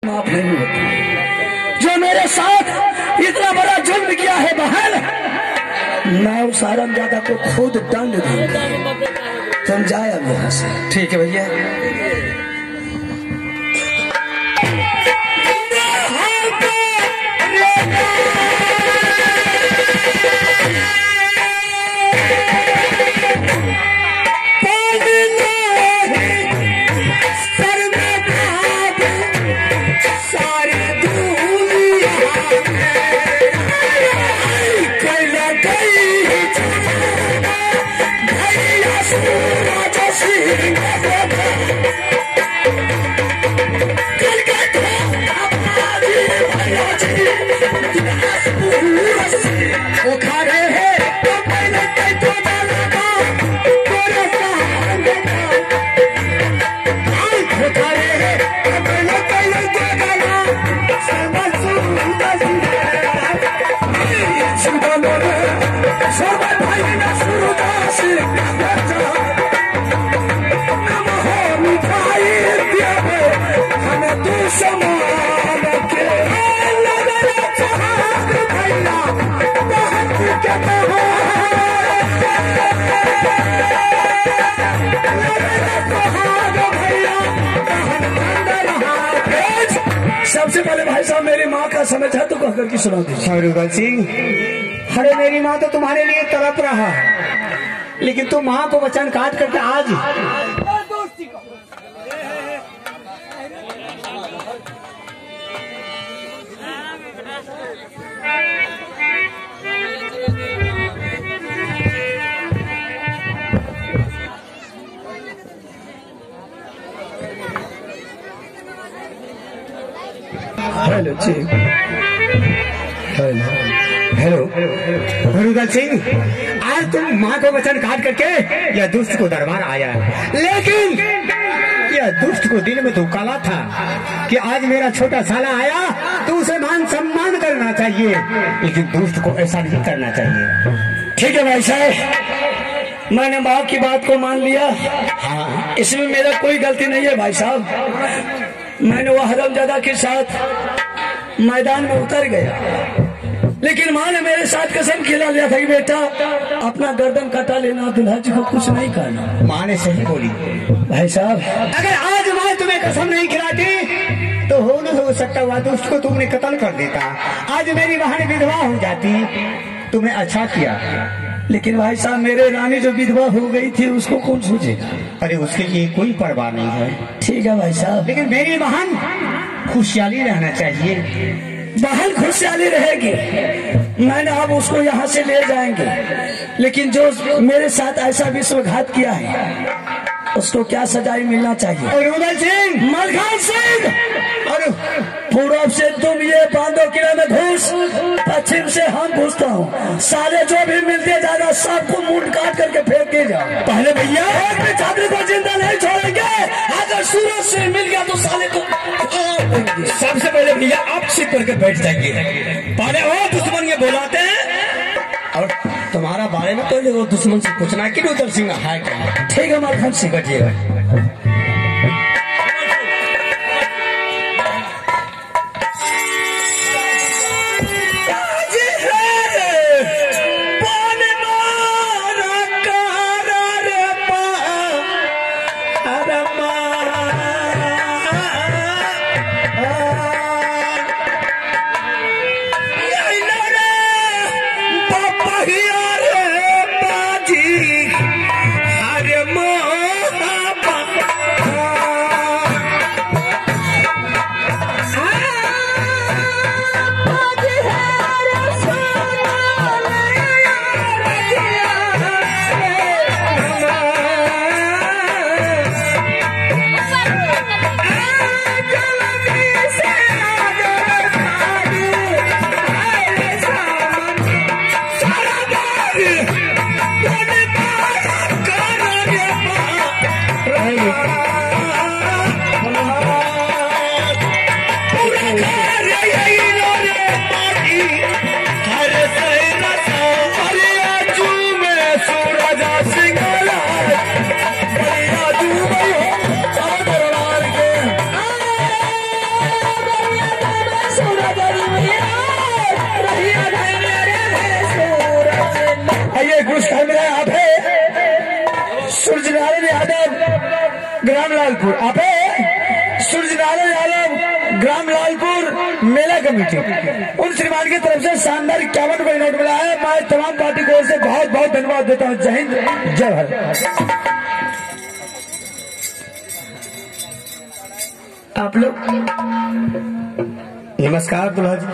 माफ नहीं होती। जो मेरे साथ इतना बड़ा जुल्म किया है बहन, मैं उस हरामजादा को खुद दंड दूंगा। तुम जाए अब यहाँ से। ठीक है भैया। सबसे पहले भाई साहब मेरी माँ का समय था तो कहकर की सुना दीजिए। सिंह, अरे मेरी माँ तो तुम्हारे लिए तड़प रहा है, लेकिन तुम माँ को वचन काट करके आज हेलो जी। हेलो रुदल सिंह, आज तुम माँ को वचन काट करके यह दुष्ट को दरबार आया, लेकिन यह दुष्ट को दिल में तो काला था कि आज मेरा छोटा साला आया तो उसे मान सम्मान करना चाहिए, लेकिन दुष्ट को ऐसा नहीं करना चाहिए। ठीक है भाई साहब, मैंने माँ की बात को मान लिया। हाँ, इसमें मेरा कोई गलती नहीं है भाई साहब। मैंने वह हरामजादा के साथ मैदान में उतर गया, लेकिन माँ ने मेरे साथ कसम खिला लिया था कि बेटा अपना गर्दन कटा लेना, दुल्हा जी को कुछ नहीं करना। माँ ने सही बोली भाई साहब। अगर आज माँ तुम्हें कसम नहीं खिलाती तो हो सकता हुआ दुष्ट को तुमने कत्ल कर देता। आज मेरी बहन विधवा हो जाती, तुमने अच्छा किया। लेकिन भाई साहब मेरे रानी जो विधवा हो गई थी उसको कौन सोचेगा? अरे उसके लिए कोई परवाह नहीं है। ठीक है भाई साहब, लेकिन मेरी बहन खुशहाली रहना चाहिए। बहन खुशहाली रहेगी, मैंने अब उसको यहाँ से ले जाएंगे, लेकिन जो मेरे साथ ऐसा विश्वघात किया है उसको क्या सजाई मिलना चाहिए? और रुदल सिंह, मलखान सिंह, और पूर्व से तुम ये बांधो किला में घुस, पश्चिम से हम घुसता हूँ। सारे जो भी मिलते जाना सबको मुंड काट करके फेंक के जाओ। पहले भैया एक भी छात्र को जिंदा नहीं छोड़ेंगे। अगर सूरज से मिल गया तो साले को सबसे पहले भैया आप छिप करके बैठ जाएंगे। पहले वो दुश्मन ये बुलाते हैं और तुम्हारा बारे में पहले वो दुश्मन से पूछना कि रुदल सिंह है क्या। ठीक है मलखान सिंह, बैठिएगा। पुरस्कार मिला है। आप है सूर्यनारायण यादव ग्राम लालपुर, आप है सूर्यनारायण यादव ग्राम लालपुर मेला कमेटी, उन श्रीमान की तरफ से शानदार 51 रुपये नोट मिला है। मैं तमाम पार्टी को से बहुत बहुत धन्यवाद देता हूँ। जय हिंद, जय भारत। आप लोग नमस्कार दूल्हा जी।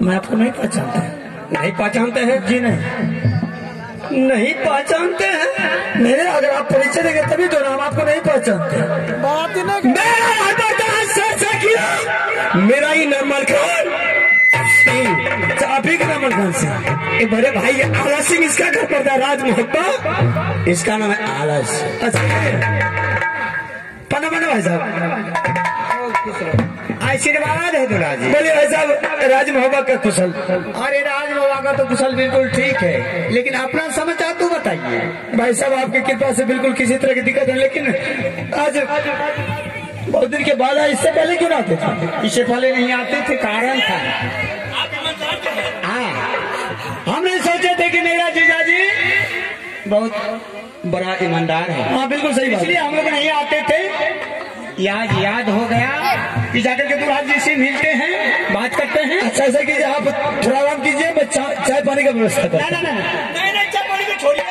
मैं आपको नहीं पहचानता। नहीं पहचानते हैं? जी नहीं, नहीं पहचानते हैं? मेरे अगर आप परिचय देंगे तभी तो नाम, आपको नहीं पहचानते। मेरा ही नाम मलखान। आप ही का नाम मलखान सिंह। ये बड़े भाई आला सिंह, इसका घर पड़ता है राज मोहब्बा, इसका नाम है आलस। पन्ना पन्ना भाई साहब, आशीर्वाद है दूल्हा जी। बोलिए भाई साहब, राज मोहब्बा का कुशल। अरे राज बाबा का तो कुशल बिल्कुल ठीक है, लेकिन अपना समाचार तो बताइए। भाई साहब आपकी कृपा से बिल्कुल किसी तरह की दिक्कत है, लेकिन आज बहुत दिन के बाद आए। इससे पहले क्यों ना आते थे? इससे पहले नहीं आते थे, कारण था। हाँ, हमने सोचे थे कि मेरा जीजाजी बहुत बड़ा ईमानदार है। हाँ बिल्कुल सही बात, इसलिए हम लोग नहीं आते थे। याद हो गया कि जाकर के दूल्हा जी से मिलते हैं, बात करते हैं। अच्छा ऐसा कीजिए, आप थोड़ा आराम कीजिए, मैं चाय पानी का व्यवस्था करता हूं। नहीं, चाय पानी का छोड़िए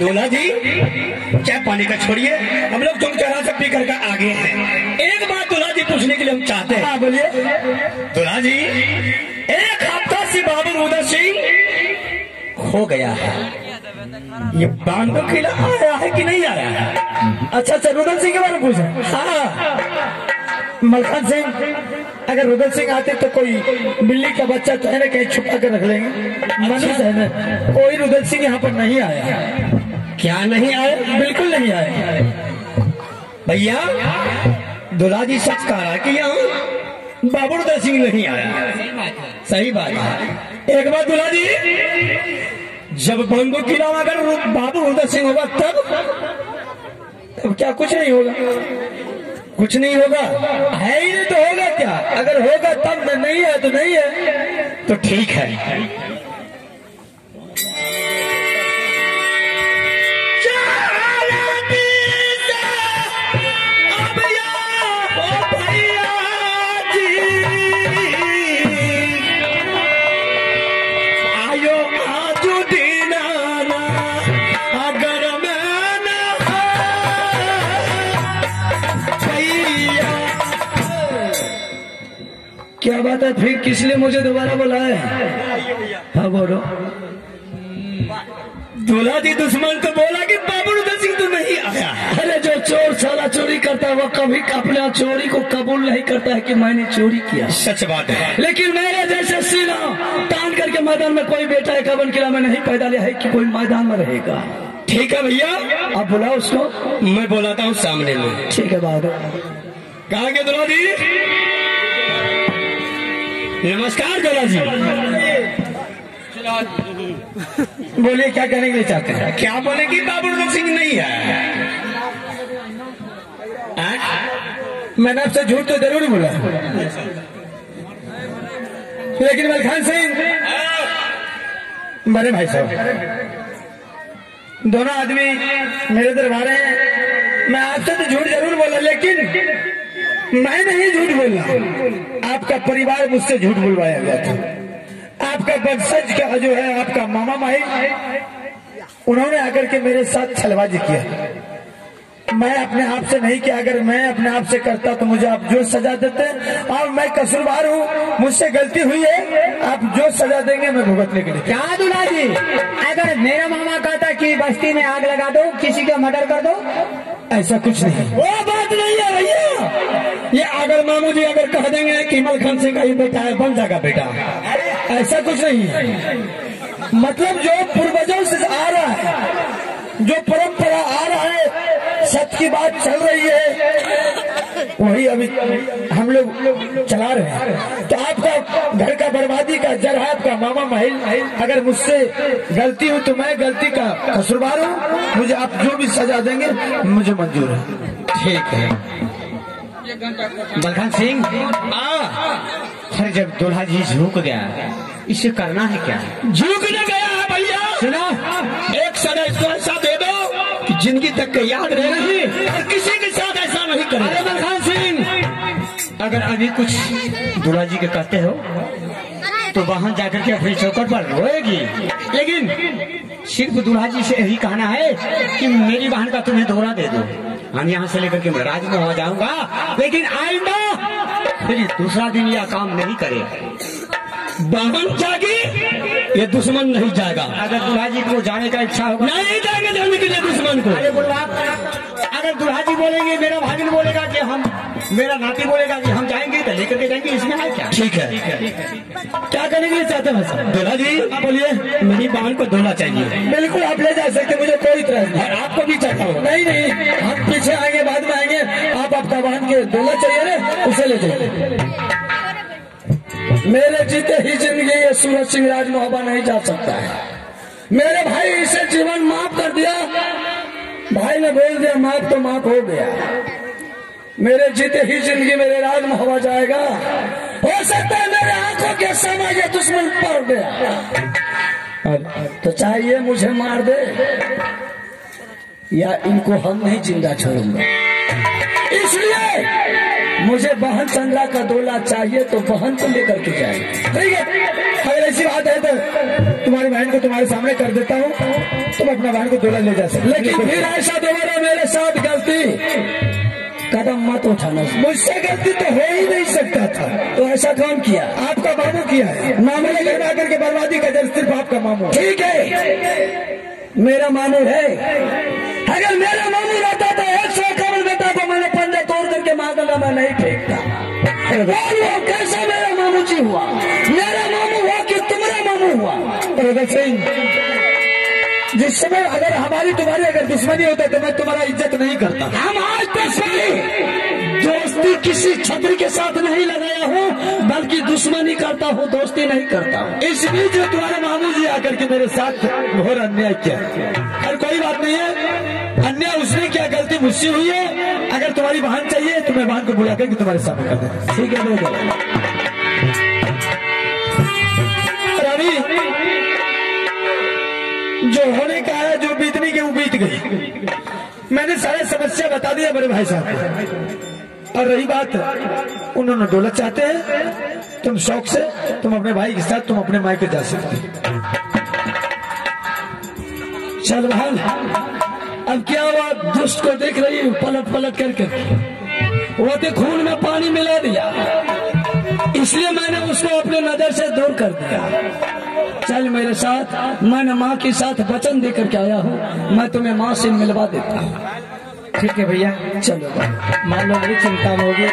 दूल्हा जी, चाय पानी का छोड़िए। हम लोग तुम चढ़ा से पी करके आगे हैं। एक बात दूल्हा जी पूछने के लिए हम चाहते हैं। हाँ बोलिए। दूल्हा जी, एक हफ्ता से बाबू उदय सिंह हो गया है, ये बांधो किला आया है कि नहीं आया है? अच्छा रुदल सिंह के बारे में पूछे? हाँ, मलखान सिंह, अगर रुदल सिंह आते तो कोई बिल्ली का बच्चा तो है ना, कहीं छुपा कर रख लेंगे। मनुष्य है ना, कोई रुदल सिंह यहाँ पर नहीं आया। क्या नहीं आए? बिल्कुल नहीं आए भैया। दूल्हा जी सच कह रहा है कि यहाँ बाबू उदय सिंह नहीं आया। सही बात है। एक बार दूल्हा जी, जब बंगो किला अगर बाबू उदय सिंह होगा तब क्या कुछ नहीं होगा? कुछ नहीं होगा? है ही नहीं तो होगा क्या? अगर होगा तब, नहीं है तो नहीं है। तो ठीक है। क्या बात है, फिर किस लिए मुझे दोबारा बुलाया? हाँ बोलो। दूल्हा जी दुश्मन तो बोला कि बाबू उदय सिंह तो नहीं आया। अरे जो चोर साला चोरी करता है वो कभी अपना चोरी को कबूल नहीं करता है कि मैंने चोरी किया। सच बात है। लेकिन मेरे जैसे सीना तान करके मैदान में कोई बेटा है कबन किला में नहीं पैदा लिया है कि कोई मैदान में रहेगा। ठीक है भैया, आप बुलाओ उसको। मैं बुलाता हूँ सामने में। ठीक है बाबू। कहाँ गए दूल्हा जी? नमस्कार दूल्हा जी। बोलिए क्या कहने के लिए चाहते हैं? क्या बोले कि बाबू उदय सिंह नहीं है? मैंने आपसे झूठ तो जरूर बोला, लेकिन मलखान सिंह, बड़े भाई साहब, दोनों आदमी मेरे दरबार हैं। मैं आपसे तो झूठ जरूर बोला, लेकिन मैं नहीं झूठ बोला। आपका परिवार मुझसे झूठ बुलवाया गया था। आपका वंशज का जो है, आपका मामा माही, उन्होंने आकर के मेरे साथ छलबाजी किया। मैं अपने आप से नहीं किया। अगर मैं अपने आप से करता तो मुझे आप जो सजा देते, और मैं कसूरवार हूँ, मुझसे गलती हुई है, आप जो सजा देंगे मैं भुगतने के लिए। क्या दूल्हा जी, अगर मेरा मामा कहता कि बस्ती में आग लगा दो, किसी का मर्डर कर दो, ऐसा कुछ नहीं, वो बात नहीं है भैया। ये अगर मामू जी अगर कह देंगे कि मलखान सिंह का ये बेटा है, बन जाएगा बेटा, ऐसा कुछ नहीं है। मतलब जो पूर्वजों से आ रहा है, जो परंपरा आ रहा है, सत्य की बात चल रही है, वही अभी हम लोग चला रहे हैं। तो आपका घर का बर्बादी का जड़ है आपका मामा महल। अगर मुझसे गलती हो तो मैं गलती का कसूरवार हूँ। मुझे आप जो भी सजा देंगे मुझे मंजूर है। ठीक है मलखान सिंह। फिर जब दूल्हा जी झुक गया, इसे करना है क्या? झुकने गया भैया सुना, एक सदा इसको ऐसा दे दो कि जिंदगी तक के याद रहे नहीं और किसी के साथ ऐसा नहीं करे। अरे मलखान सिंह, अगर अभी कुछ दूल्हा जी के कहते हो तो वहां जाकर के अपनी चौकट पर रोएगी, लेकिन सिर्फ दूल्हा जी से यही कहना है कि मेरी बहन का तुम्हें दौरा दे दो। हम यहाँ से लेकर के मैं राज में हो जाऊंगा, लेकिन आइंदा फिर दूसरा दिन यह काम नहीं करे। बहन जागी ये दुश्मन नहीं जाएगा। अगर दूल्हा जी को जाने का इच्छा होगा, नहीं जाएंगे जाने के लिए दुश्मन को। अरे बुलवा, अगर दूल्हा जी बोलेंगे, मेरा भागिन बोलेगा कि हम, मेरा नाती बोलेगा कि हम जाएंगे तो लेकर के जाएंगे, इसमें है क्या? ठीक है, क्या करने के लिए चाहते हैं दूल्हा जी? बोलिए। मेरी बहन को दूल्हा चाहिए। बिल्कुल आप ले जा सकते, मुझे कोई इतराज नहीं। और आपको भी चाहता हूँ। नहीं नहीं, हम पीछे आएंगे, बाद में आएंगे। आप अपना बहन के दूल्हा चाहिए ना, उसे ले जाइए। मेरे जीते ही जिंदगी ये सूरज सिंह राज मोहब्बा नहीं जा सकता है। मेरे भाई इसे जीवन माफ कर दिया, भाई ने बोल दिया माफ तो माफ हो गया। मेरे जीते ही जिंदगी मेरे राज मोहब्बा जाएगा। हो सकता है मेरे आंखों के सामने ये दुश्मन पड़ गया, तो चाहिए मुझे मार दे या इनको हम नहीं जिंदा छोड़ूंगा। इसलिए मुझे बहन चंद्रा का दूल्हा चाहिए, तो बहन को लेकर के जाएंगे। ठीक है, अगर ऐसी बात है तो तुम्हारी बहन को तुम्हारे सामने कर देता हूँ, तुम अपना बहन को दूल्हा ले जा सकते। लेकिन फिर ऐसा दोबारा मेरे साथ गलती कदम मत उठाना। मुझसे गलती तो हो ही नहीं सकता था, तो ऐसा काम किया, आपका मामू किया है। मामू ने घर में आकर के बर्बादी का जर सिर्फ आपका मामू। ठीक है, मेरा मामू है। अगर मेरा मामू रहता तो 100 कमल बेटा को मैंने पंजा तोड़ करके मांगला मैं नहीं फेंकता। वो कैसा मेरा मामू जी हुआ? मेरा मामू हुआ कि तुम्हारा मामू हुआ? भगत सिंह, जिस समय अगर हमारी तुम्हारी अगर दुश्मनी होता तो मैं तुम्हारा इज्जत नहीं करता। हम आज दुश्मनी दोस्ती किसी छत्री के साथ नहीं लगाया हूँ, बल्कि दुश्मनी करता हूँ, दोस्ती नहीं करता हूँ। इस बीच जो तुम्हारे मामू जी आकर के मेरे साथ घोर अन्याय किया, और कोई बात नहीं है, अन्याय उसने क्या, गलती मुझसे हुई है। अगर तुम्हारी बहन चाहिए तो मैं बहन को बुला करके तुम्हारे सामने कर देता। ठीक है, ले रानी, जो होने का है, जो बीतने की वो बीत गई। मैंने सारे समस्या बता दिया बड़े भाई साहब को। और रही बात, उन्होंने दौलत चाहते हैं, तुम शौक से तुम अपने भाई के साथ तुम अपने मायके जा सकते। चल भाई, अब क्या हुआ? दुष्ट को देख रही हूँ पलट पलट करके, वो तो खून में पानी मिला दिया, इसलिए मैंने उसको अपने नजर से दूर कर दिया। चल मेरे साथ, मैंने माँ के साथ वचन देकर के आया हूँ, मैं तुम्हें माँ से मिलवा देता हूँ। ठीक है भैया, चलो मान लो मेरी चिंता में होगी।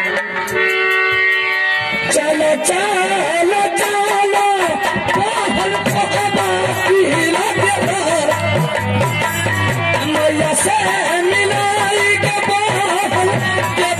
चलो चलो चलो मैया से मिलाई के बहन के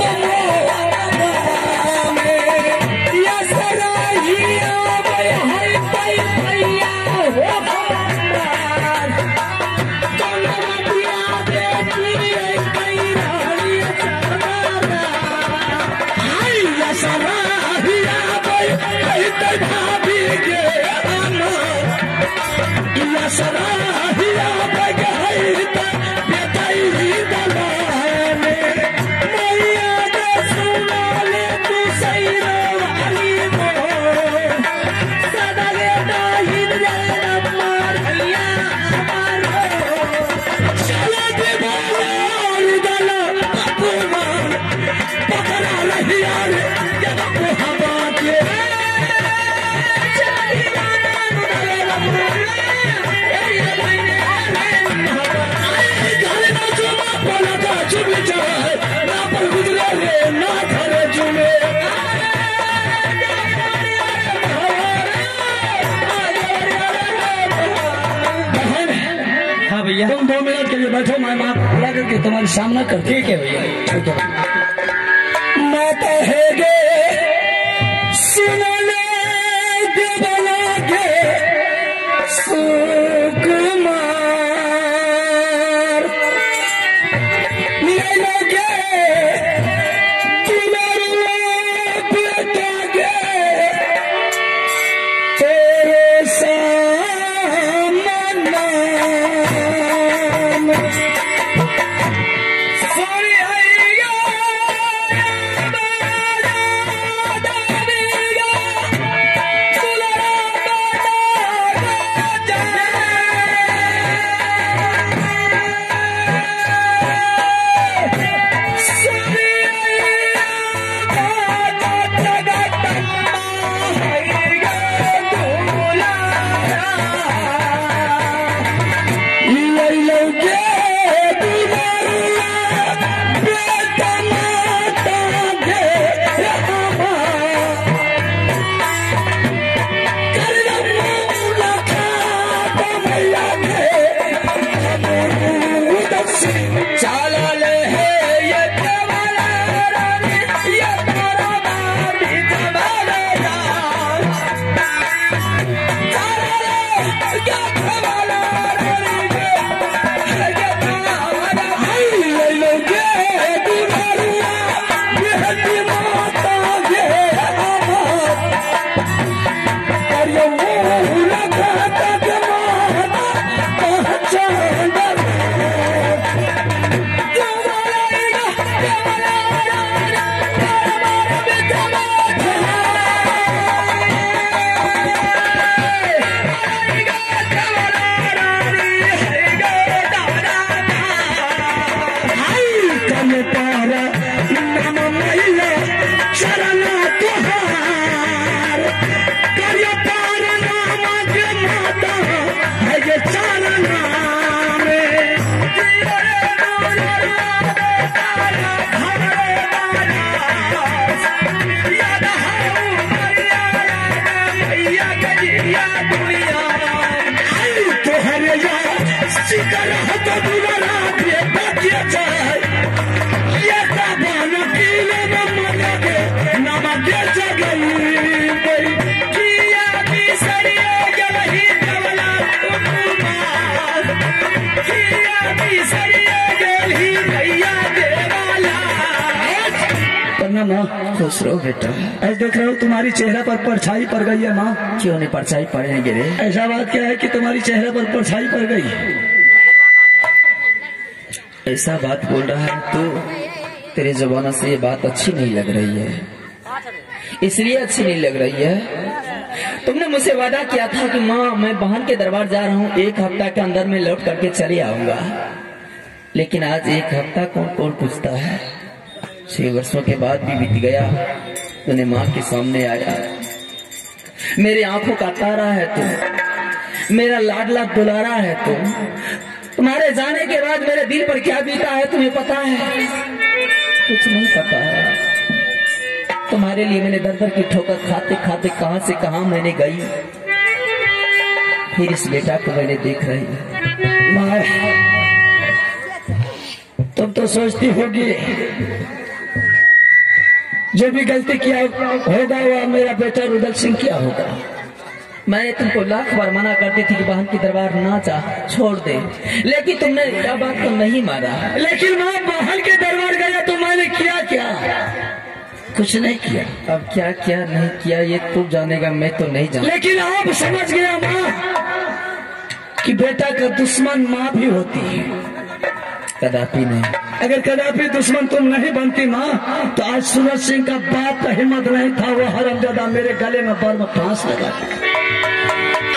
तुम 2 मिनट के लिए बैठो, मैं माँ बुला करके तुम्हारी सामना कर। ठीक है भैया, ठीक है। माता है गे सुनले देवला गे सुकुमार मिले गे तुम्हारा बेटा गे तेरे सामने के जगई किया बिसरिए गलही कवला कुमार किया बिसरिए गलही भैया देवाला। प्रणाम माँ। खुश रहो बेटा। ऐसे देख रहे हो तुम्हारी चेहरा पर परछाई पड़ गई है माँ। क्यों नहीं परछाई पड़ेंगे रे? ऐसा बात क्या है कि तुम्हारी चेहरे पर परछाई पड़ गई? ऐसा बात बोल रहा है तो तेरे जबान से ये बात अच्छी नहीं लग रही है। इसलिए अच्छी नहीं लग रही है, तुमने मुझसे वादा किया था कि माँ मैं बहन के दरबार जा रहा हूँ, 1 हफ्ता के अंदर में लौट करके चले आऊंगा। लेकिन आज 1 हफ्ता कौन कौन पूछता है? 6 वर्षों के बाद भी बीत गया, तूने माँ के सामने आया। मेरी आंखों का तारा है तू, मेरा लाडला दुलारा है तू। तुम्हारे जाने के बाद मेरे दिल पर क्या बीता है तुम्हें पता है? कुछ नहीं पता है। तुम्हारे लिए मैंने दर की ठोकर खाते खाते कहां से कहां मैंने गई, फिर इस बेटा को मैंने देख रही। माँ तुम तो सोचती होगी जो भी गलती किया होगा वह मेरा बेटा रुदल सिंह क्या होगा। मैंने तुमको लाख बार मना करती थी कि बहन की दरबार ना जा, छोड़ दे, लेकिन तुमने क्या बात को नहीं माना। लेकिन माँ बहन के दरबार गया तो मैंने किया क्या? कुछ नहीं किया। अब क्या क्या नहीं किया ये तू जानेगा, मैं तो नहीं जानता। लेकिन आप समझ गया माँ कि बेटा का दुश्मन माँ भी होती है। कदापि नहीं। अगर कदापि दुश्मन तुम नहीं बनती माँ तो आज सूरज सिंह का बाप का हिम्मत नहीं था वो हरामजादा मेरे गले में बर्म फांस लगा।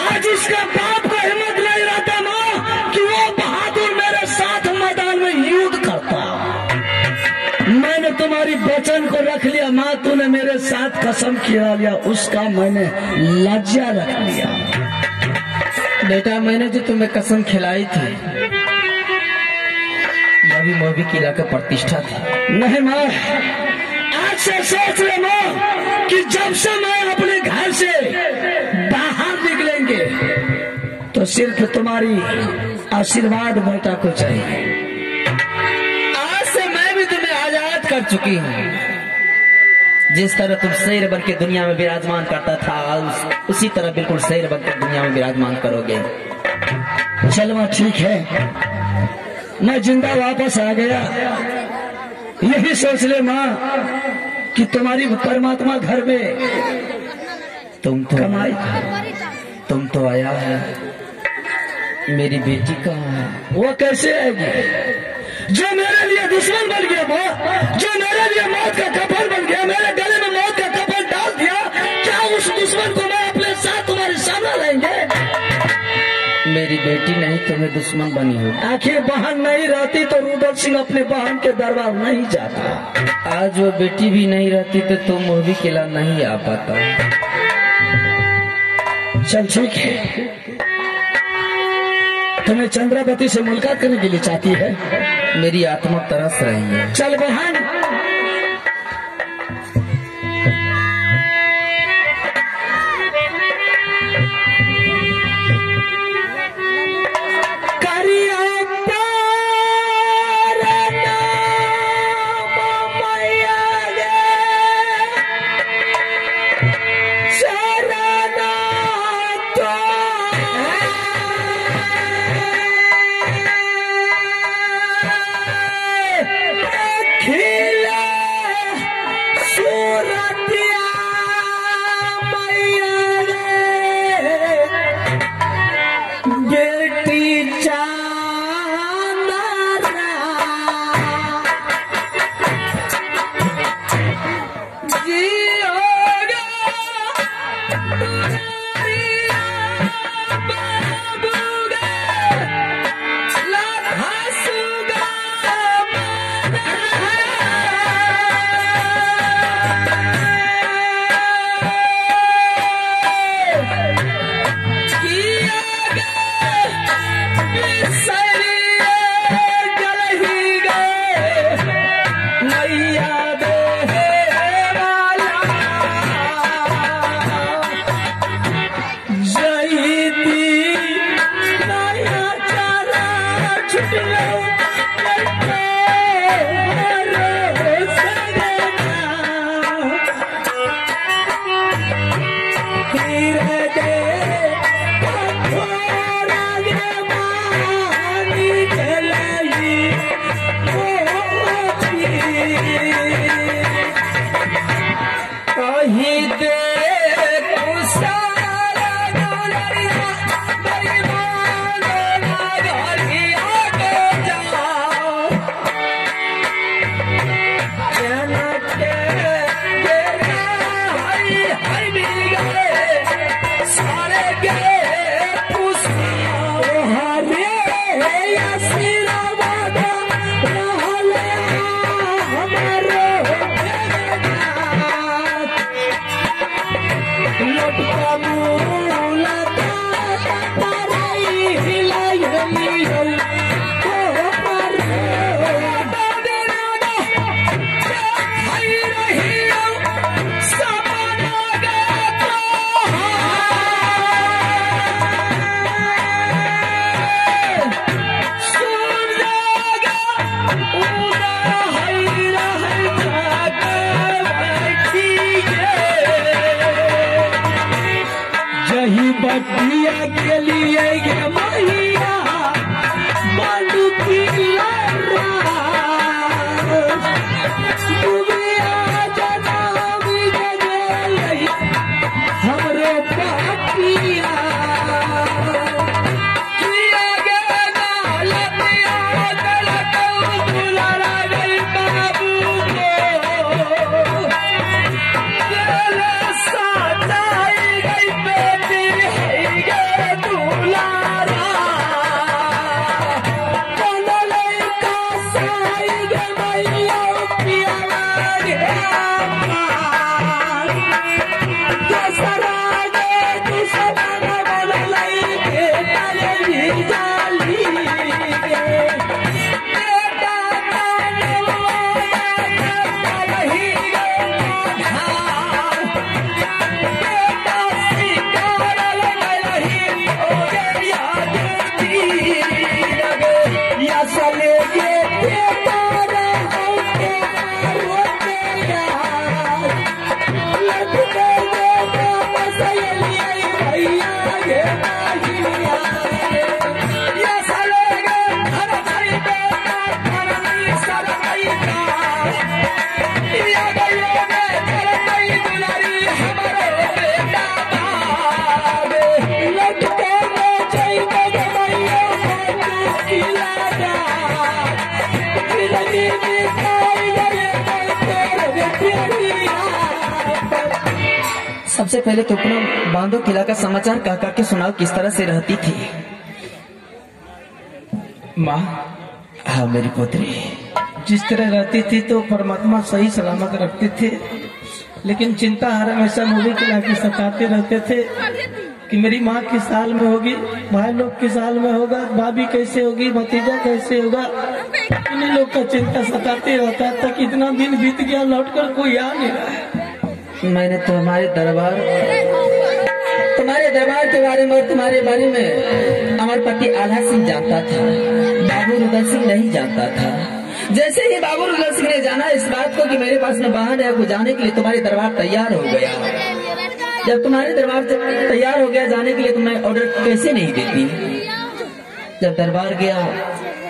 आज उसका बाप का हिम्मत नहीं रहता माँ कि वो बहादुर मेरे साथ मैदान में युद्ध करता। मैंने तुम्हारी वचन को रख लिया माँ, तूने मेरे साथ कसम खिला लिया, उसका मैंने लज्जा रख लिया। बेटा मैंने जो तुम्हें कसम खिलाई थी अभी मोहबी किला का प्रतिष्ठा थी। नहीं माँ, आज से सोच ले माँ कि जब से मैं अपने घर से बाहर निकलेंगे तो सिर्फ तुम्हारी आशीर्वाद बेटा को चाहिए। आज से मैं भी तुम्हें आजाद कर चुकी हूँ। जिस तरह तुम शेर बन के दुनिया में विराजमान करता था उसी तरह बिल्कुल शेर बन के दुनिया में विराजमान करोगे। चल माँ ठीक है, मैं जिंदा वापस आ गया। यही सोच ले माँ कि तुम्हारी परमात्मा घर में तुम तो कमाई, तुम तो आया है, मेरी बेटी कहाँ है? वो कैसे आएगी? जो मेरे लिए दुश्मन बन गया माँ, जो मेरे लिए मौत का कफन बन गया, मेरे गले में मौत का कफन डाल दिया, क्या उस दुश्मन को मैं अपने साथ तुम्हारे सामने लाएंगे? मेरी बेटी नहीं तुम्हें दुश्मन बनी हो। आखिर बहन नहीं रहती तो रुदल सिंह अपने बहन के दरबार नहीं जाता। आज वो बेटी भी नहीं रहती तो तुम मोहबी किला नहीं आ पाता। चल ठीक है, तुम्हें चंद्रावती से मुलाकात करने के लिए चाहती है? मेरी आत्मा तरस रही है। चल बहन, King! नहीं दे सारा दुलरिया बेईमान नगरिया के जाओ जनक के बेरा हरि हरि गए सारे गए बटिया के लिए ये मैया बालू की हमरो पापिया सबसे पहले तो अपना बांधो किला का समाचार कह के सुनाओ, किस तरह से रहती थी माँ? हाँ मेरी पुत्री, जिस तरह रहती थी तो परमात्मा सही सलामत रखते थे, लेकिन चिंता हर हमेशा मूवी किला की सताते रहते थे कि मेरी माँ किस साल में होगी, भाई लोग किस साल में होगा, भाभी कैसे होगी, भतीजा कैसे होगा। इन्हीं लोग का चिंता सताते रहता था कि इतना दिन बीत गया, लौटकर कोई आ नहीं रहा। मैंने तुम्हारे दरबार के बारे में और तुम्हारे बारे में अमरपति आल्हा सिंह जानता था, बाबू रुदल सिंह नहीं जानता था। जैसे ही बाबू रुदल सिंह ने जाना इस बात को कि मेरे पास में वाहन है, वो जाने के लिए तुम्हारे दरबार तैयार हो गया। जब तुम्हारे दरबार तैयार हो गया जाने के लिए, तो मैं ऑर्डर कैसे नहीं देती। जब दरबार गया,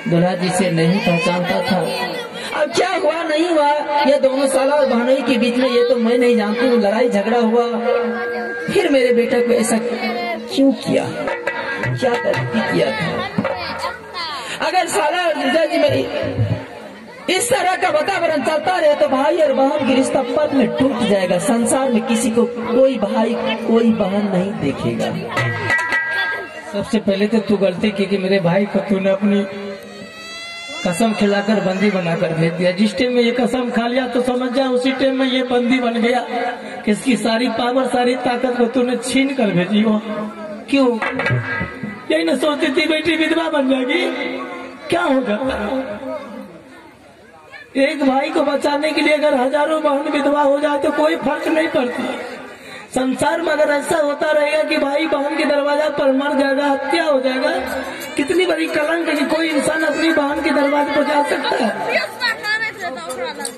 दुल्हा जी से नहीं पहचानता था। अब क्या हुआ नहीं हुआ, ये दोनों साला और बहनोई के बीच में ये तो मैं नहीं जानती हूँ, लड़ाई झगड़ा हुआ। फिर मेरे बेटा को ऐसा क्यों किया, क्या गलती किया था। अगर साला और जीजा जी में इस तरह का वातावरण चलता रहे तो भाई और बहन की रिश्ता पल में टूट जाएगा। संसार में किसी को कोई भाई कोई बहन नहीं देखेगा। सबसे पहले तो तू गलती की कि मेरे भाई को तूने अपनी कसम खिलाकर बंदी बनाकर भेज दिया। जिस टाइम में ये कसम खा लिया तो समझ जा उसी टाइम में ये बंदी बन गया कि इसकी सारी पावर सारी ताकत को तूने छीन कर भेजी हो। क्यों? यही न सोचती थी बेटी विधवा बन जाएगी, क्या होगा। एक भाई को बचाने के लिए अगर हजारों बहन विधवा हो जाए तो कोई फर्क नहीं पड़ती। संसार में अगर ऐसा होता रहेगा कि भाई बहन के दरवाजा पर मर जाएगा, हत्या हो जाएगा, कितनी बड़ी कलंक है कि कोई इंसान अपनी बहन के दरवाजे पर जा सकता है।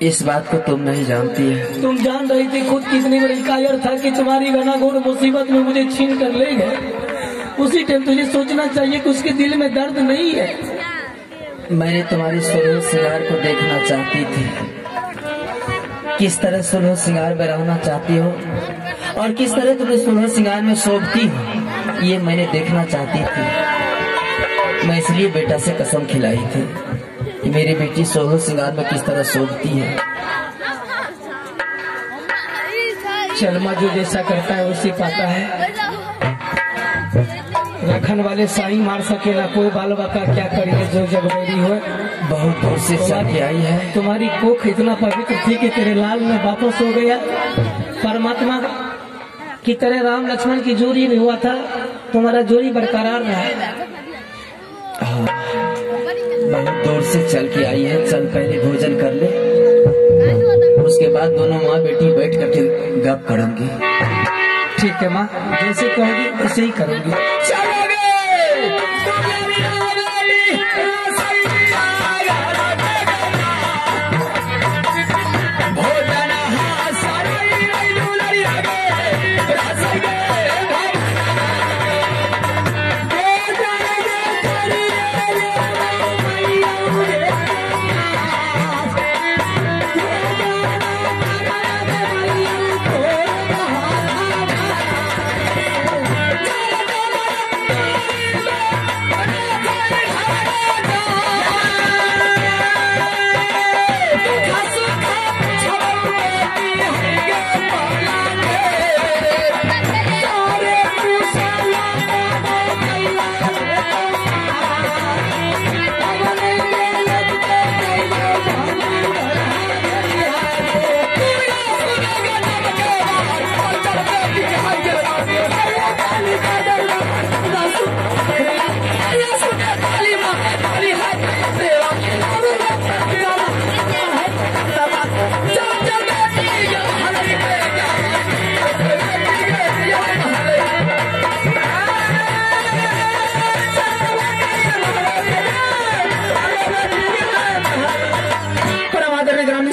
इस बात को तुम नहीं जानती है। तुम जान रही थी खुद कितनी बड़ी कायर था कि तुम्हारी घनाघोर मुसीबत में मुझे छीन कर ले गए। उसी टाइम तुझे सोचना चाहिए कि उसके दिल में दर्द नहीं है। मैंने तुम्हारी सुरूर सिंगार को देखना चाहती थी। किस तरह सुलह श्रृंगार में रहना चाहती हो और किस तरह तुम्हें सुलह श्रृंगार में शोभती हो, ये मैंने देखना चाहती थी। मैं इसलिए बेटा से कसम खिलाई थी कि मेरी बेटी सुलह श्रृंगार में किस तरह शोभती है। शर्मा जो जैसा करता है उसी पाता है। रखन वाले साई मार सके ना कोई, बाल बाका क्या करिए जो जगबेरी हो। बहुत दूर से चल के आई है। तुम्हारी कोख इतना पवित्र थी कि तेरे लाल में वापस हो गया। परमात्मा की तरह राम लक्ष्मण की जोड़ी भी हुआ था, तुम्हारा जोड़ी बरकरार रहा। हाँ, बहुत दूर से चल के आई है। चल पहले भोजन कर ले, उसके बाद दोनों माँ बेटी बैठ कर के गप करूंगी। ठीक है माँ, जैसे कहोगी वैसे ही करूंगी।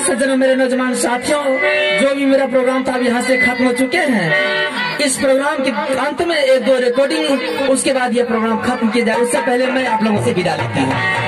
सज्जनों, मेरे नौजवान साथियों, जो भी मेरा प्रोग्राम था अब यहाँ से खत्म हो चुके हैं। इस प्रोग्राम के अंत में एक दो रिकॉर्डिंग, उसके बाद ये प्रोग्राम खत्म किया जाए। उससे पहले मैं आप लोगों से विदा लेती हूँ।